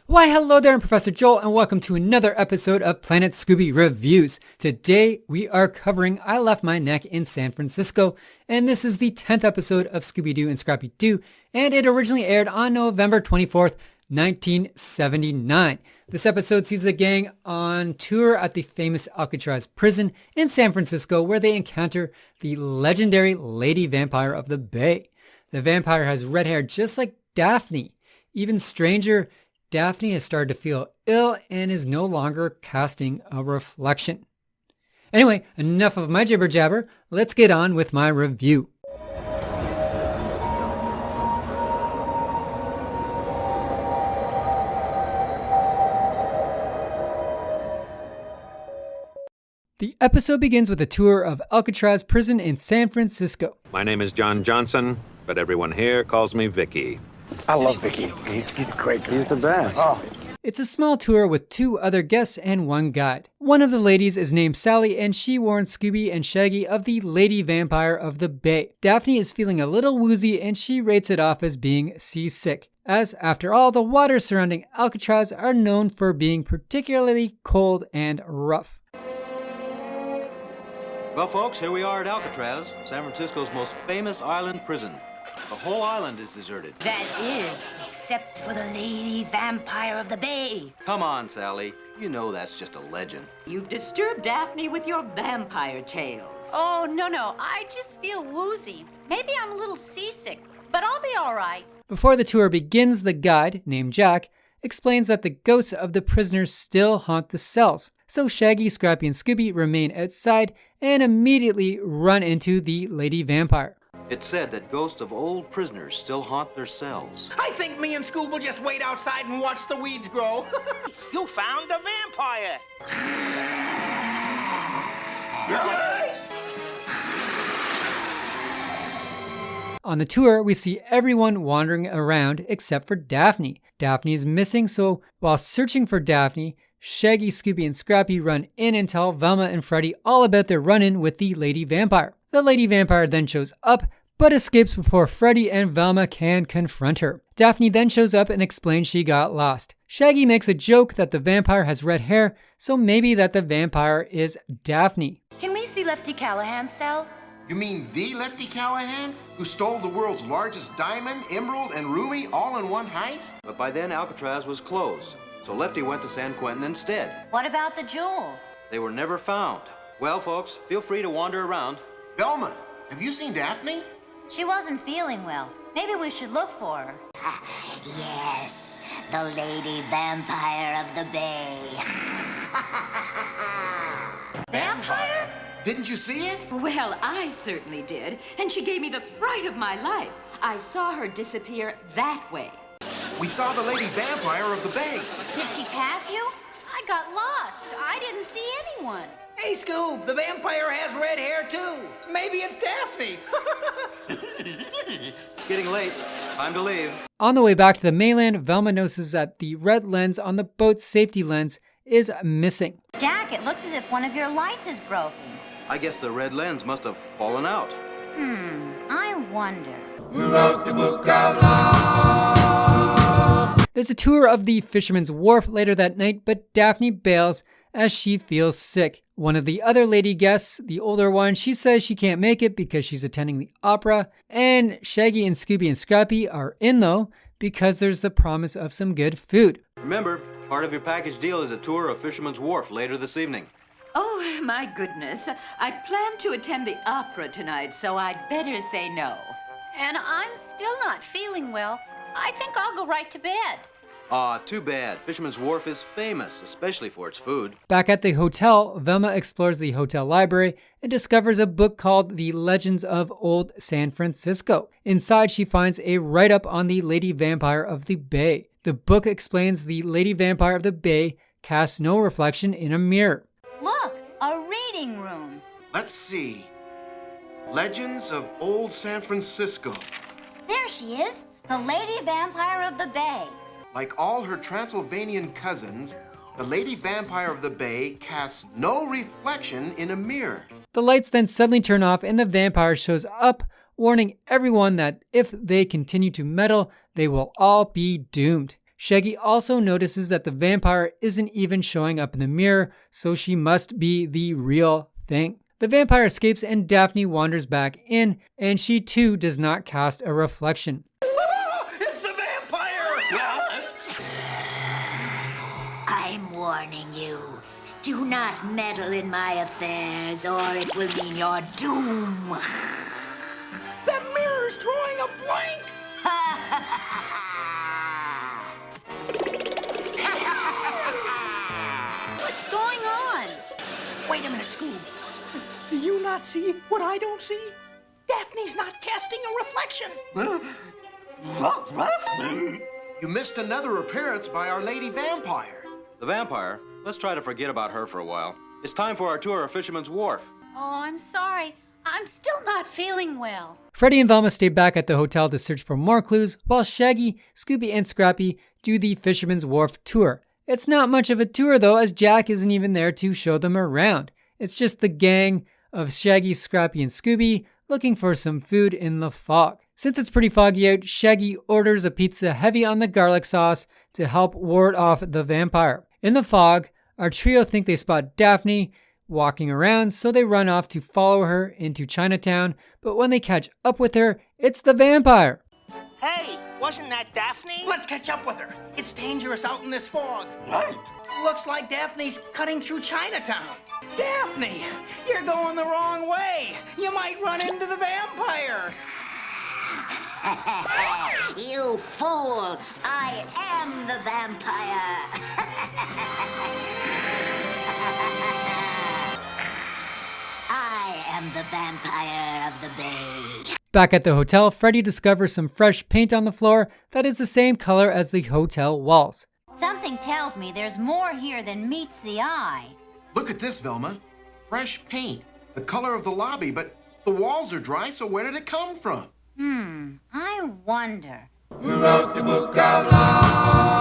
Why, hello there, I'm Professor Joel, and welcome to another episode of Planet Scooby Reviews. Today, we are covering I Left My Neck in San Francisco, and this is the 10th episode of Scooby-Doo and Scrappy-Doo, and it originally aired on November 24th, 1979. This episode sees the gang on tour at the famous Alcatraz prison in San Francisco, where they encounter the legendary Lady Vampire of the Bay. The vampire has red hair just like Daphne. Even stranger, Daphne has started to feel ill and is no longer casting a reflection. Anyway, enough of my jibber jabber. Let's get on with my review. The episode begins with a tour of Alcatraz prison in San Francisco. My name is John Johnson, but everyone here calls me Vicky. I love Vicky. He's great. He's the best. Oh. It's a small tour with 2 other guests and 1 guide. One of the ladies is named Sally, and she warns Scooby and Shaggy of the Lady Vampire of the Bay. Daphne is feeling a little woozy, and she rates it off as being seasick, as after all, the waters surrounding Alcatraz are known for being particularly cold and rough. Well, folks, here we are at Alcatraz, San Francisco's most famous island prison. The whole island is deserted. That is, except for the Lady Vampire of the Bay. Come on, Sally. You know that's just a legend. You've disturbed Daphne with your vampire tales. Oh, no. I just feel woozy. Maybe I'm a little seasick, but I'll be all right. Before the tour begins, the guide, named Jack, explains that the ghosts of the prisoners still haunt the cells. So Shaggy, Scrappy, and Scooby remain outside and immediately run into the Lady Vampire. It's said that ghosts of old prisoners still haunt their cells. I think me and Scoob will just wait outside and watch the weeds grow. You found the vampire! On the tour, we see everyone wandering around except for Daphne. Daphne is missing, so while searching for Daphne, Shaggy, Scooby, and Scrappy run in and tell Velma and Freddy all about their run-in with the Lady Vampire. The Lady Vampire then shows up, but escapes before Freddy and Velma can confront her. Daphne then shows up and explains she got lost. Shaggy makes a joke that the vampire has red hair, so maybe that the vampire is Daphne. Can we see Lefty Callahan's cell? You mean the Lefty Callahan, who stole the world's largest diamond, emerald, and ruby all in one heist? But by then, Alcatraz was closed, so Lefty went to San Quentin instead. What about the jewels? They were never found. Well, folks, feel free to wander around. Velma, have you seen Daphne? She wasn't feeling well. Maybe we should look for her. Yes, the Lady Vampire of the Bay. Vampire? Didn't you see it? Well, I certainly did, and she gave me the fright of my life. I saw her disappear that way. We saw the Lady Vampire of the Bay. Did she pass you? I got lost. I didn't see anyone. Hey, Scoob, the vampire has red hair, too. Maybe it's Daphne. It's getting late. Time to leave. On the way back to the mainland, Velma notices that the red lens on the boat's safety lens is missing. Jack, it looks as if one of your lights is broken. I guess the red lens must have fallen out. I wonder. Who wrote the book of law? There's a tour of the Fisherman's Wharf later that night, but Daphne bails as she feels sick. One of the other lady guests, the older one, she says she can't make it because she's attending the opera. And Shaggy and Scooby and Scrappy are in though, because there's the promise of some good food. Remember, part of your package deal is a tour of Fisherman's Wharf later this evening. Oh, my goodness. I plan to attend the opera tonight, so I'd better say no. And I'm still not feeling well. I think I'll go right to bed. Too bad. Fisherman's Wharf is famous, especially for its food. Back at the hotel, Velma explores the hotel library and discovers a book called The Legends of Old San Francisco. Inside, she finds a write-up on the Lady Vampire of the Bay. The book explains the Lady Vampire of the Bay casts no reflection in a mirror. Look, a reading room. Let's see. Legends of Old San Francisco. There she is, the Lady Vampire of the Bay. Like all her Transylvanian cousins, the Lady Vampire of the Bay casts no reflection in a mirror. The lights then suddenly turn off and the vampire shows up, warning everyone that if they continue to meddle, they will all be doomed. Shaggy also notices that the vampire isn't even showing up in the mirror, so she must be the real thing. The vampire escapes and Daphne wanders back in, and she too does not cast a reflection. It's the vampire! I'm warning you. Do not meddle in my affairs, or it will mean your doom. That mirror's drawing a blank! What's going on? Wait a minute, Scoob. Do you not see what I don't see? Daphne's not casting a reflection. Not Daphne. You missed another appearance by Our Lady Vampire. The vampire? Let's try to forget about her for a while. It's time for our tour of Fisherman's Wharf. Oh, I'm sorry. I'm still not feeling well. Freddy and Velma stay back at the hotel to search for more clues, while Shaggy, Scooby, and Scrappy do the Fisherman's Wharf tour. It's not much of a tour though, as Jack isn't even there to show them around. It's just the gang of Shaggy, Scrappy, and Scooby looking for some food in the fog. Since it's pretty foggy out, Shaggy orders a pizza heavy on the garlic sauce to help ward off the vampire. In the fog, our trio think they spot Daphne walking around, so they run off to follow her into Chinatown, but when they catch up with her, it's the vampire. Hey, wasn't that Daphne? Let's catch up with her. It's dangerous out in this fog. Right. Looks like Daphne's cutting through Chinatown. Daphne, you're going the wrong way. You might run into the vampire. You fool! I am the vampire! I am the vampire of the bay. Back at the hotel, Freddy discovers some fresh paint on the floor that is the same color as the hotel walls. Something tells me there's more here than meets the eye. Look at this, Velma. Fresh paint. The color of the lobby, but the walls are dry, so where did it come from? I wonder. Who wrote the book of love?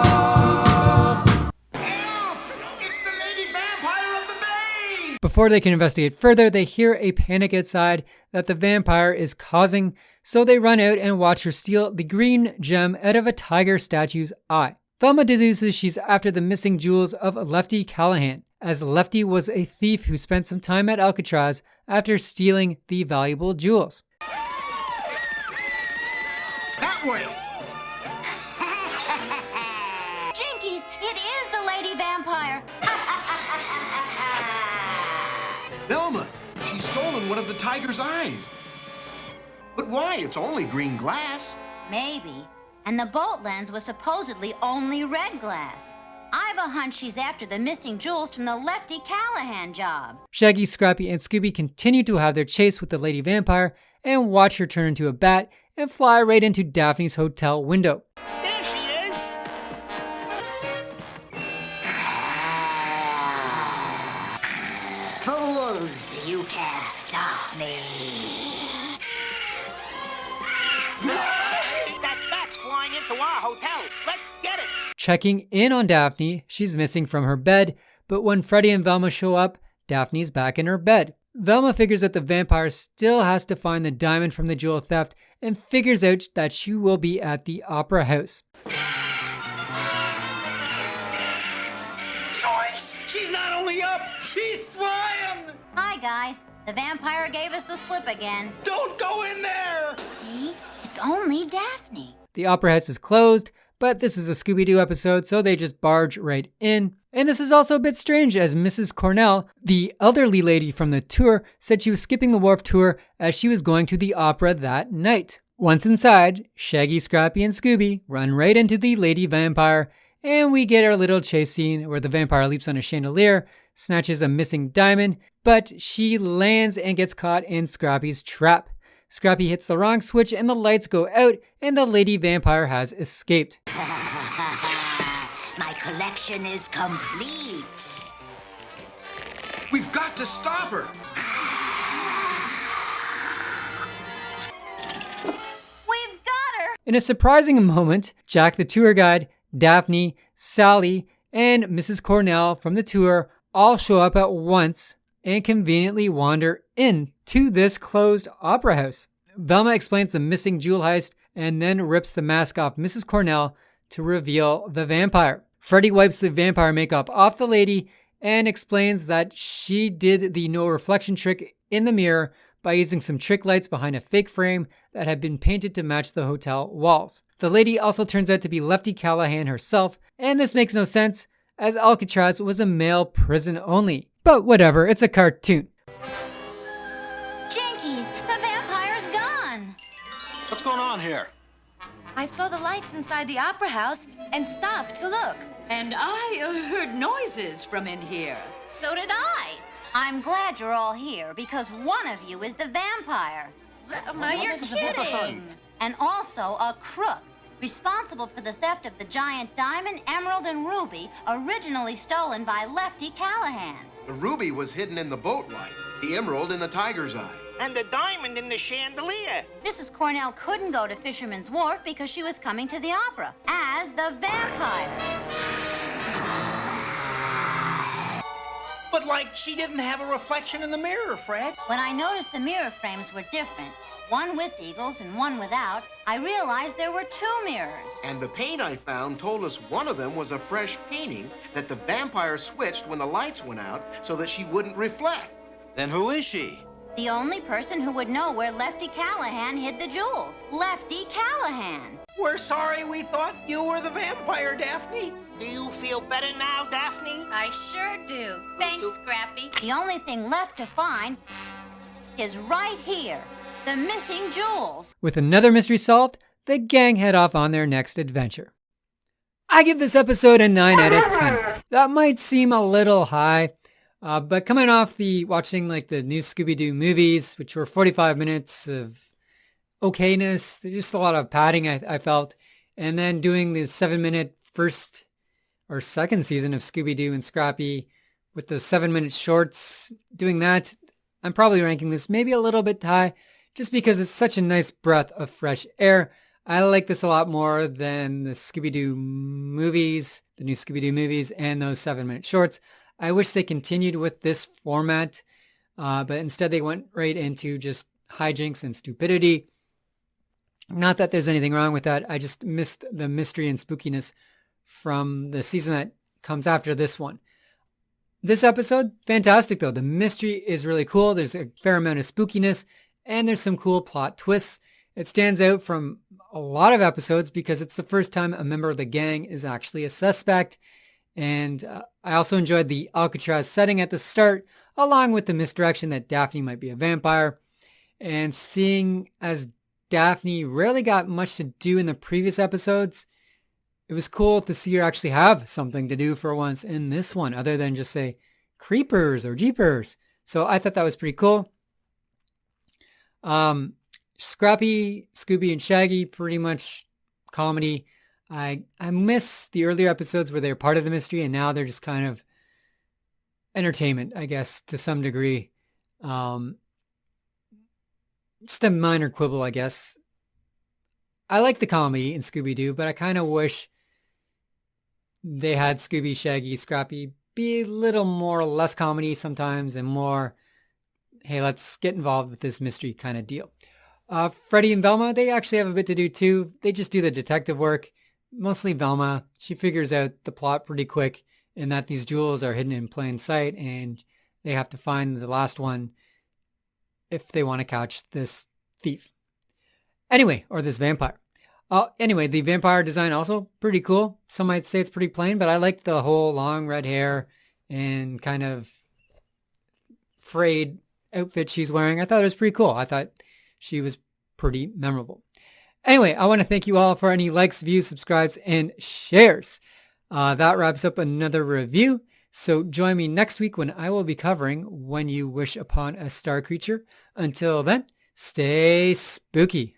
Help! It's the Lady Vampire of the Bay! Before they can investigate further, they hear a panic outside that the vampire is causing, so they run out and watch her steal the green gem out of a tiger statue's eye. Velma deduces she's after the missing jewels of Lefty Callahan, as Lefty was a thief who spent some time at Alcatraz after stealing the valuable jewels. That way! Jinkies, it is the lady vampire. Velma, she's stolen one of the tiger's eyes. But why? It's only green glass. Maybe. And the boat lens was supposedly only red glass. I've a hunch she's after the missing jewels from the Lefty Callahan job. Shaggy, Scrappy, and Scooby continue to have their chase with the lady vampire and watch her turn into a bat and fly right into Daphne's hotel window. There she is. Fools, you can't stop me. That bat's flying into our hotel. Let's get it. Checking in on Daphne, she's missing from her bed, but when Freddy and Velma show up, Daphne's back in her bed. Velma figures that the vampire still has to find the diamond from the jewel theft and figures out that she will be at the Opera House. Joyce, she's not only up, she's flying. Hi, guys. The vampire gave us the slip again. Don't go in there. See? It's only Daphne. The Opera House is closed, but this is a Scooby-Doo episode, so they just barge right in. And this is also a bit strange, as Mrs. Cornell, the elderly lady from the tour, said she was skipping the wharf tour as she was going to the opera that night. Once inside, Shaggy, Scrappy, and Scooby run right into the lady vampire, and we get our little chase scene where the vampire leaps on a chandelier, snatches a missing diamond, but she lands and gets caught in Scrappy's trap. Scrappy hits the wrong switch and the lights go out, and the lady vampire has escaped. My collection is complete. We've got to stop her. We've got her. In a surprising moment, Jack the tour guide, Daphne, Sally, and Mrs. Cornell from the tour all show up at once and conveniently wander into this closed opera house. Velma explains the missing jewel heist and then rips the mask off Mrs. Cornell to reveal the vampire. Freddy wipes the vampire makeup off the lady and explains that she did the no reflection trick in the mirror by using some trick lights behind a fake frame that had been painted to match the hotel walls. The lady also turns out to be Lefty Callahan herself, and this makes no sense, as Alcatraz was a male prison only. But whatever, it's a cartoon. Jinkies, the vampire's gone. What's going on here? I saw the lights inside the opera house and stopped to look. And I heard noises from in here. So did I. I'm glad you're all here because one of you is the vampire. You're kidding. And also a crook, responsible for the theft of the giant diamond, emerald, and ruby originally stolen by Lefty Callahan. The ruby was hidden in the boat light, the emerald in the tiger's eye. And the diamond in the chandelier. Mrs. Cornell couldn't go to Fisherman's Wharf because she was coming to the opera as the vampire. But like she didn't have a reflection in the mirror, Fred. When I noticed the mirror frames were different, one with eagles and one without, I realized there were two mirrors. And the paint I found told us one of them was a fresh painting that the vampire switched when the lights went out so that she wouldn't reflect. Then who is she? The only person who would know where Lefty Callahan hid the jewels. Lefty Callahan. We're sorry we thought you were the vampire, Daphne. Do you feel better now, Daphne? I sure do. Thanks, Scrappy. The only thing left to find is right here. The missing jewels. With another mystery solved, the gang head off on their next adventure. I give this episode a 9 out of 10. That might seem a little high, but coming off watching like the new Scooby-Doo movies, which were 45 minutes of okayness, just a lot of padding I felt, and then doing the 7-minute first or second season of Scooby-Doo and Scrappy with the 7-minute shorts, doing that, I'm probably ranking this maybe a little bit high, just because it's such a nice breath of fresh air. I like this a lot more than the Scooby-Doo movies, the new Scooby-Doo movies, and those 7-minute shorts. I wish they continued with this format, but instead they went right into just hijinks and stupidity. Not that there's anything wrong with that. I just missed the mystery and spookiness from the season that comes after this one. This episode, fantastic though. The mystery is really cool. There's a fair amount of spookiness, and there's some cool plot twists. It stands out from a lot of episodes because it's the first time a member of the gang is actually a suspect. And I also enjoyed the Alcatraz setting at the start, along with the misdirection that Daphne might be a vampire. And seeing as Daphne rarely got much to do in the previous episodes, it was cool to see her actually have something to do for once in this one, other than just say creepers or jeepers. So I thought that was pretty cool. Scrappy, Scooby, and Shaggy, pretty much comedy. I miss the earlier episodes where they're part of the mystery, and now they're just kind of entertainment, I guess, to some degree. Just a minor quibble, I guess. I like the comedy in Scooby-Doo, but I kind of wish they had Scooby, Shaggy, Scrappy be a little more less comedy sometimes and more, hey, let's get involved with this mystery kind of deal. Freddy and Velma, they actually have a bit to do too. They just do the detective work. Mostly Velma. She figures out the plot pretty quick in that these jewels are hidden in plain sight and they have to find the last one if they want to catch this thief. Anyway, or this vampire. Anyway, the vampire design also pretty cool. Some might say it's pretty plain, but I like the whole long red hair and kind of frayed outfit she's wearing. I thought it was pretty cool. I thought she was pretty memorable. Anyway, I want to thank you all for any likes, views, subscribes, and shares. That wraps up another review. So join me next week when I will be covering When You Wish Upon a Star Creature. Until then, stay spooky.